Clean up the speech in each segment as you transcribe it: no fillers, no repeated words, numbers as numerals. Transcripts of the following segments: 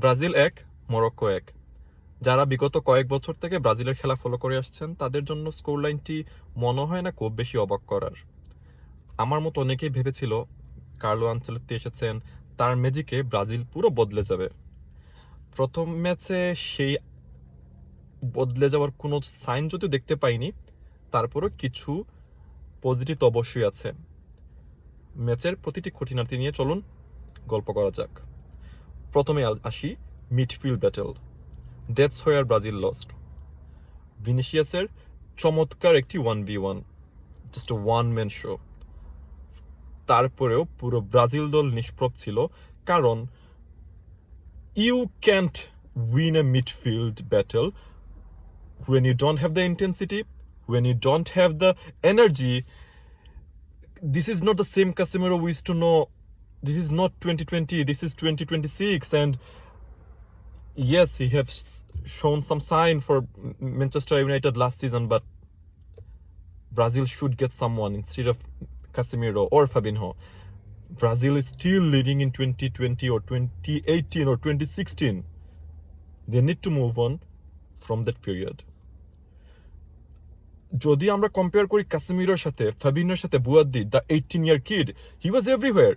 Brazil 1, Morocco 1। যারা বিগত কয়েক বছর থেকে ব্রাজিলের খেলা ফলো করে আসছেন তাদের জন্য স্কোর লাইনটি মনে হয় না খুব বেশি অবাক করার। আমার মতো অনেকেই ভেবেছিল কার্লো আনচেলত্তি এসেছেন, তার ম্যাজিকে ব্রাজিল পুরো বদলে যাবে। প্রথম ম্যাচে সেই বদলে যাওয়ার কোনো সাইন যদিও দেখতে পাইনি, তারপরও কিছু পজিটিভ অবশ্যই আছে। ম্যাচের প্রতিটি খুঁটিনাটি নিয়ে চলুন গল্প করা যাক। প্রথমে আসি midfield battle. That's where Brazil lost. ভিনিসিয়াসের চমৎকার একটি 1v1, just one man show. তারপরেও পুরো ব্রাজিল দল নিষ্প্রভ ছিল, কারণ you can't win a midfield battle when you don't have the intensity, when you don't have the energy. This is not the same Casemiro we used to know. This is not 2020, this is 2026, and yes, he has shown some sign for Manchester United last season, but Brazil should get someone instead of Casemiro or Fabinho. Brazil is still living in 2020 or 2018 or 2016. They need to move on from that period. যদি আমরা compare করি কাসেমিরোর সাথে, ফাবিনোর সাথে, বুয়াদ্দি, the 18-year kid, he was everywhere.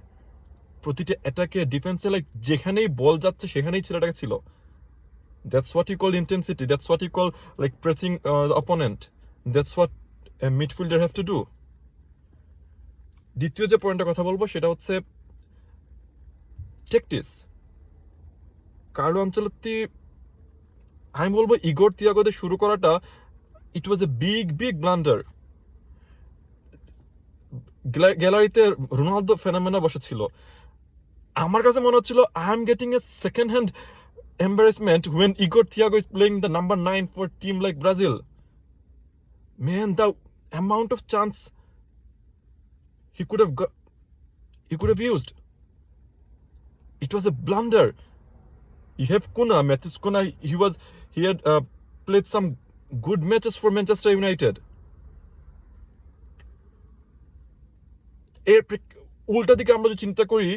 প্রতিটা অ্যাটাকে, ডিফেন্সে, like যেখানেই বল যাচ্ছে সেখানেই ছেলেটাকে ছিল। That's what you call intensity. That's what you call like pressing the opponent. That's what a midfielder have to do. দ্বিতীয় যে পয়েন্টের কথা বলবো সেটা হচ্ছে ট্যাকটিক্স। কার্লো আনচেলত্তি, আমি বলবো ইগোর থিয়াগোতে শুরু করাটা, ইট ওয়াজ এ বিগ ব্লান্ডার। গ্যালারিতে রোনালদো ফেনোমেনা বসেছিল। আমার কাছে মনে হচ্ছিল I am getting a second hand embarrassment when Igor Thiago is playing the number 9 for a team like Brazil. Man, the amount of chance he could have used, it was a blunder. You have Matheus Cunha, he had played some good matches for Manchester United. এর উল্টা দিকে আমরা যদি চিন্তা করি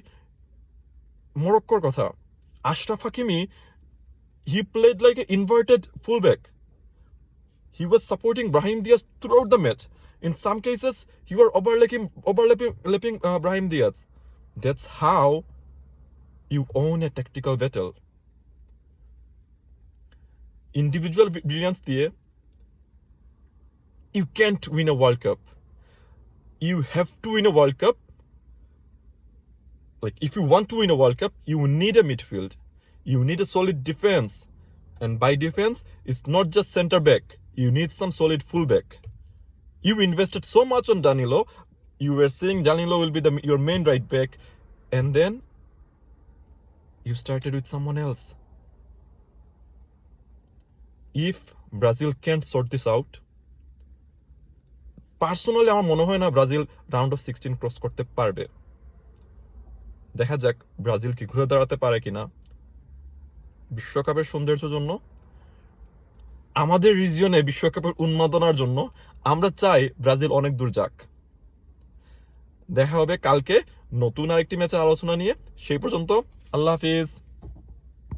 মরক্কোর কথা, Ashraf Hakimi, he played like an inverted fullback. He was supporting Brahim Diaz throughout the match. In some cases, he was overlapping Brahim Diaz. That's how you own a tactical battle. Individual brilliance দিয়ে you can't win a World Cup. You have to win a World Cup. Like, if you want to win a World Cup, you need a midfield. You need a solid defense. And by defense, it's not just center back. You need some solid fullback. You invested so much on Danilo. You were saying Danilo will be your main right back. And then you started with someone else. If Brazil can't sort this out, personally আমার মনে হয় না Brazil round of 16 cross করতে পারবে। দেখা যাক Brazil কি ঘুরে দাঁড়াতে পারে কিনা। বিশ্বকাপের সৌন্দর্যের জন্য, আমাদের রিজিয়নে বিশ্বকাপের উন্মাদনার জন্য আমরা চাই ব্রাজিল অনেক দূর যাক। দেখা হবে কালকে নতুন আরেকটি ম্যাচের আলোচনা নিয়ে। সেই পর্যন্ত আল্লাহ হাফিজ।